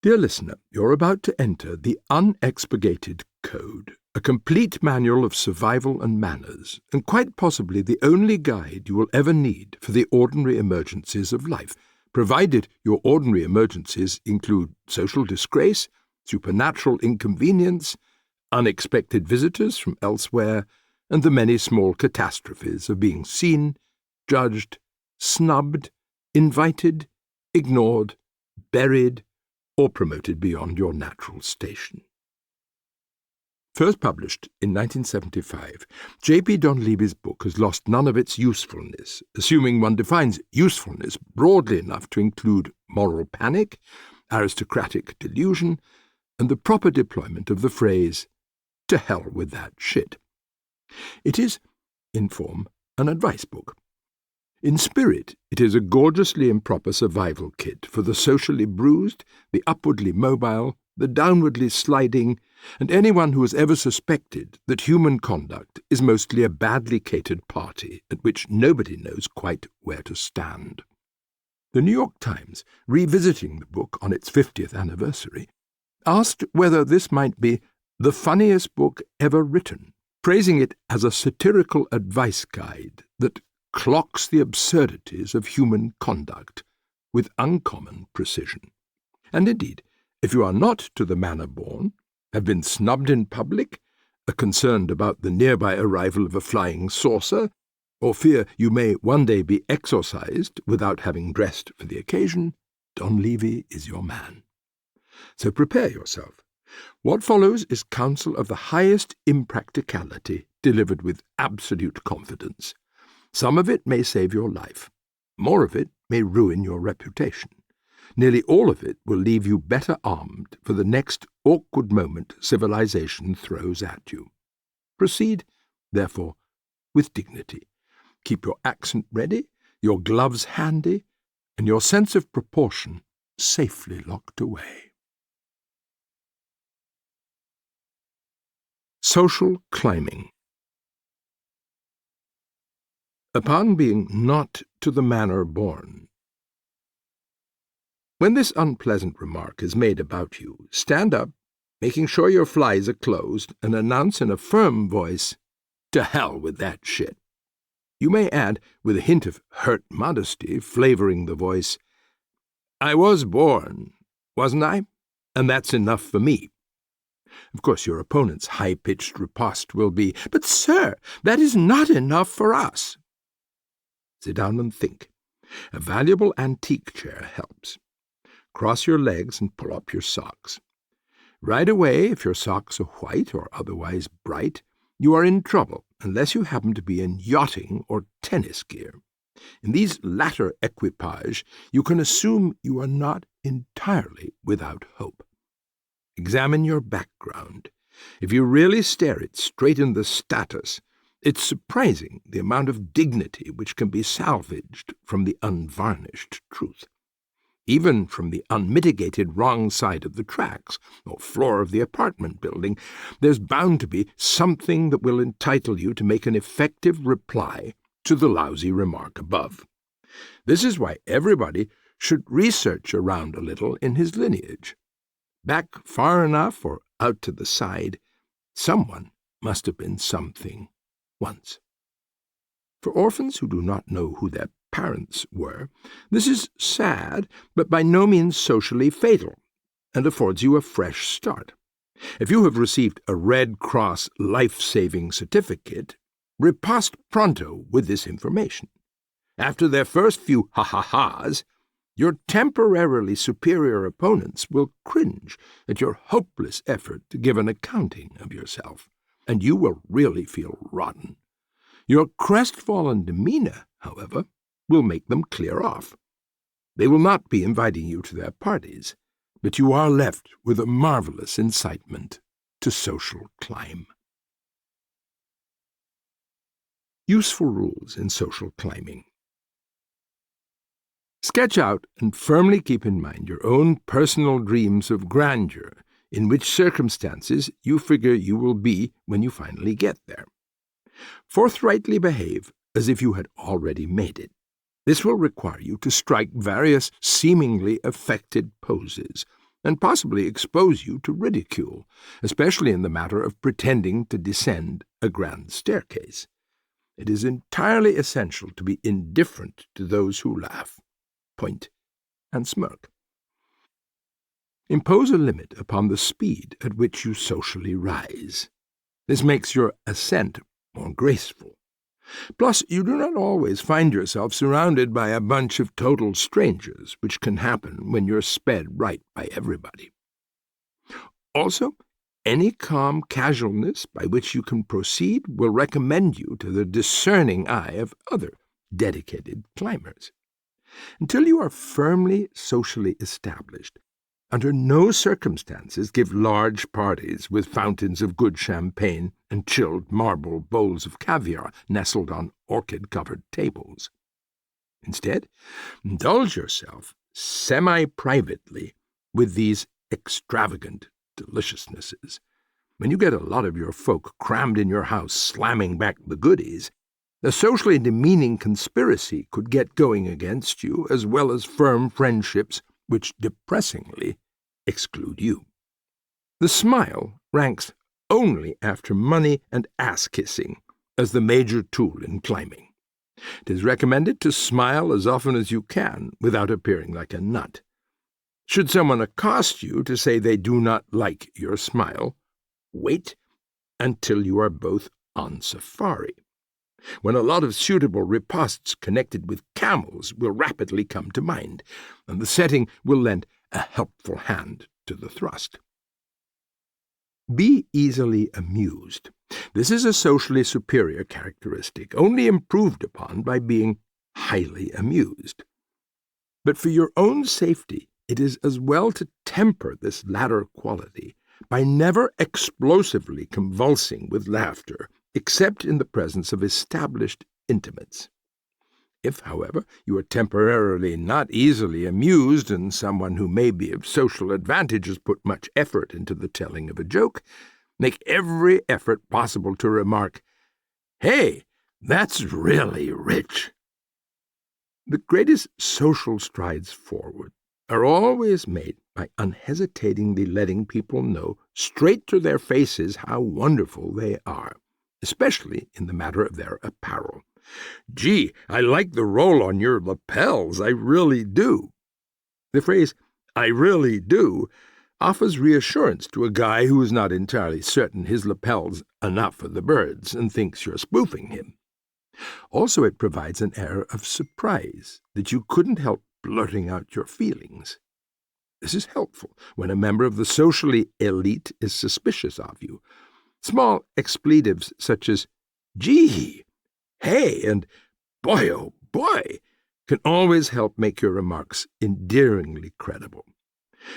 Dear listener, you're about to enter the Unexpurgated Code, a complete manual of survival and manners, and quite possibly the only guide you will ever need for the ordinary emergencies of life, provided your ordinary emergencies include social disgrace, supernatural inconvenience, unexpected visitors from elsewhere, and the many small catastrophes of being seen, judged, snubbed, invited, ignored, buried, or promoted beyond your natural station. First published in 1975, J.P. Donleavy's book has lost none of its usefulness, assuming one defines usefulness broadly enough to include moral panic, aristocratic delusion, and the proper deployment of the phrase, "to hell with that shit." It is, in form, an advice book. In spirit, it is a gorgeously improper survival kit for the socially bruised, the upwardly mobile, the downwardly sliding, and anyone who has ever suspected that human conduct is mostly a badly catered party at which nobody knows quite where to stand. The New York Times, revisiting the book on its 50th anniversary, asked whether this might be the funniest book ever written, praising it as a satirical advice guide that clocks the absurdities of human conduct with uncommon precision. And indeed, if you are not to the manner born, have been snubbed in public, are concerned about the nearby arrival of a flying saucer, or fear you may one day be exorcised without having dressed for the occasion, Donleavy is your man. So prepare yourself. What follows is counsel of the highest impracticality, delivered with absolute confidence. Some of it may save your life. More of it may ruin your reputation. Nearly all of it will leave you better armed for the next awkward moment civilization throws at you. Proceed, therefore, with dignity. Keep your accent ready, your gloves handy, and your sense of proportion safely locked away. Social climbing. Upon being not to the manner born. When this unpleasant remark is made about you, stand up, making sure your flies are closed, and announce in a firm voice, "To hell with that shit." You may add, with a hint of hurt modesty flavoring the voice, "I was born, wasn't I? And that's enough for me." Of course, your opponent's high-pitched riposte will be, "But, sir, that is not enough for us." Sit down and think. A valuable antique chair helps. Cross your legs and pull up your socks. Right away, if your socks are white or otherwise bright, you are in trouble unless you happen to be in yachting or tennis gear. In these latter equipage, you can assume you are not entirely without hope. Examine your background. If you really stare it straight in the status, it's surprising the amount of dignity which can be salvaged from the unvarnished truth. Even from the unmitigated wrong side of the tracks, or floor of the apartment building, there's bound to be something that will entitle you to make an effective reply to the lousy remark above. This is why everybody should research around a little in his lineage. Back far enough or out to the side, someone must have been something once. For orphans who do not know who their parents were, this is sad, but by no means socially fatal, and affords you a fresh start. If you have received a Red Cross life-saving certificate, riposte pronto with this information. After their first few ha-ha-has, your temporarily superior opponents will cringe at your hopeless effort to give an accounting of yourself, and you will really feel rotten. Your crestfallen demeanor, however, will make them clear off. They will not be inviting you to their parties, but you are left with a marvelous incitement to social climb. Useful rules in social climbing. Sketch out and firmly keep in mind your own personal dreams of grandeur, in which circumstances you figure you will be when you finally get there. Forthrightly behave as if you had already made it. This will require you to strike various seemingly affected poses, and possibly expose you to ridicule, especially in the matter of pretending to descend a grand staircase. It is entirely essential to be indifferent to those who laugh, point, and smirk. Impose a limit upon the speed at which you socially rise. This makes your ascent more graceful. Plus, you do not always find yourself surrounded by a bunch of total strangers, which can happen when you're sped right by everybody. Also, any calm casualness by which you can proceed will recommend you to the discerning eye of other dedicated climbers. Until you are firmly socially established, under no circumstances give large parties with fountains of good champagne and chilled marble bowls of caviar nestled on orchid-covered tables. Instead, indulge yourself semi-privately with these extravagant deliciousnesses. When you get a lot of your folk crammed in your house slamming back the goodies, a socially demeaning conspiracy could get going against you, as well as firm friendships which depressingly exclude you. The smile ranks only after money and ass-kissing as the major tool in climbing. It is recommended to smile as often as you can without appearing like a nut. Should someone accost you to say they do not like your smile, wait until you are both on safari, when a lot of suitable ripostes connected with camels will rapidly come to mind, and the setting will lend a helpful hand to the thrust. Be easily amused. This is a socially superior characteristic, only improved upon by being highly amused. But for your own safety, it is as well to temper this latter quality by never explosively convulsing with laughter, except in the presence of established intimates. If, however, you are temporarily not easily amused, and someone who may be of social advantage has put much effort into the telling of a joke, make every effort possible to remark, "Hey, that's really rich." The greatest social strides forward are always made by unhesitatingly letting people know straight to their faces how wonderful they are, especially in the matter of their apparel. "Gee, I like the roll on your lapels, I really do." The phrase, "I really do," offers reassurance to a guy who is not entirely certain his lapels enough for the birds and thinks you're spoofing him. Also, it provides an air of surprise that you couldn't help blurting out your feelings. This is helpful when a member of the socially elite is suspicious of you. Small expletives such as "gee," "hey," and "boy, oh boy," can always help make your remarks endearingly credible,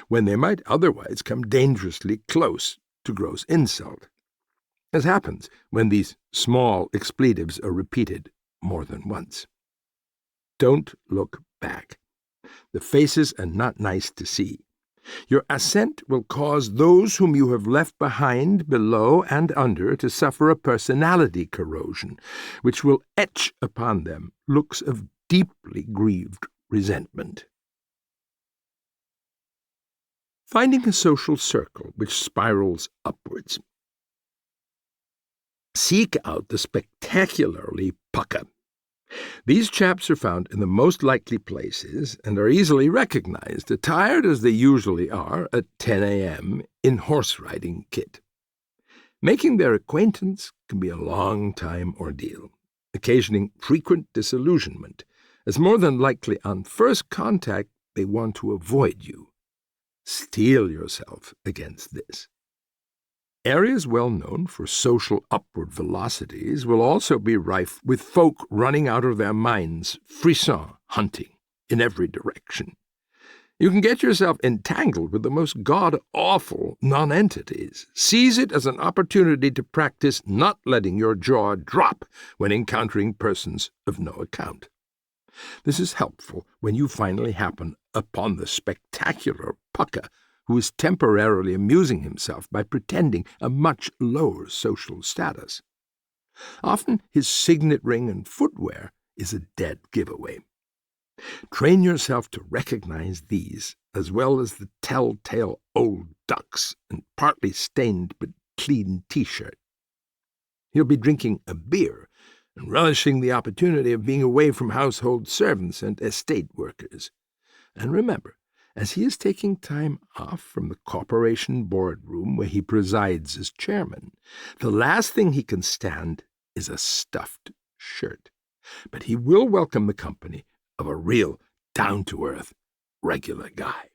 when they might otherwise come dangerously close to gross insult, as happens when these small expletives are repeated more than once. Don't look back. The faces are not nice to see. Your ascent will cause those whom you have left behind, below and under, to suffer a personality corrosion, which will etch upon them looks of deeply grieved resentment. Finding a social circle which spirals upwards. Seek out the spectacularly pucka. These chaps are found in the most likely places and are easily recognized, attired as they usually are at 10 a.m. in horse-riding kit. Making their acquaintance can be a long-time ordeal, occasioning frequent disillusionment, as more than likely on first contact they want to avoid you. Steel yourself against this. Areas well known for social upward velocities will also be rife with folk running out of their minds, frisson hunting in every direction. You can get yourself entangled with the most god-awful nonentities. Seize it as an opportunity to practice not letting your jaw drop when encountering persons of no account. This is helpful when you finally happen upon the spectacular pucka who is temporarily amusing himself by pretending a much lower social status. Often his signet ring and footwear is a dead giveaway. Train yourself to recognize these, as well as the telltale old ducks and partly stained but clean T-shirt. He'll be drinking a beer and relishing the opportunity of being away from household servants and estate workers. And remember, as he is taking time off from the corporation boardroom where he presides as chairman, the last thing he can stand is a stuffed shirt. But he will welcome the company of a real, down-to-earth, regular guy.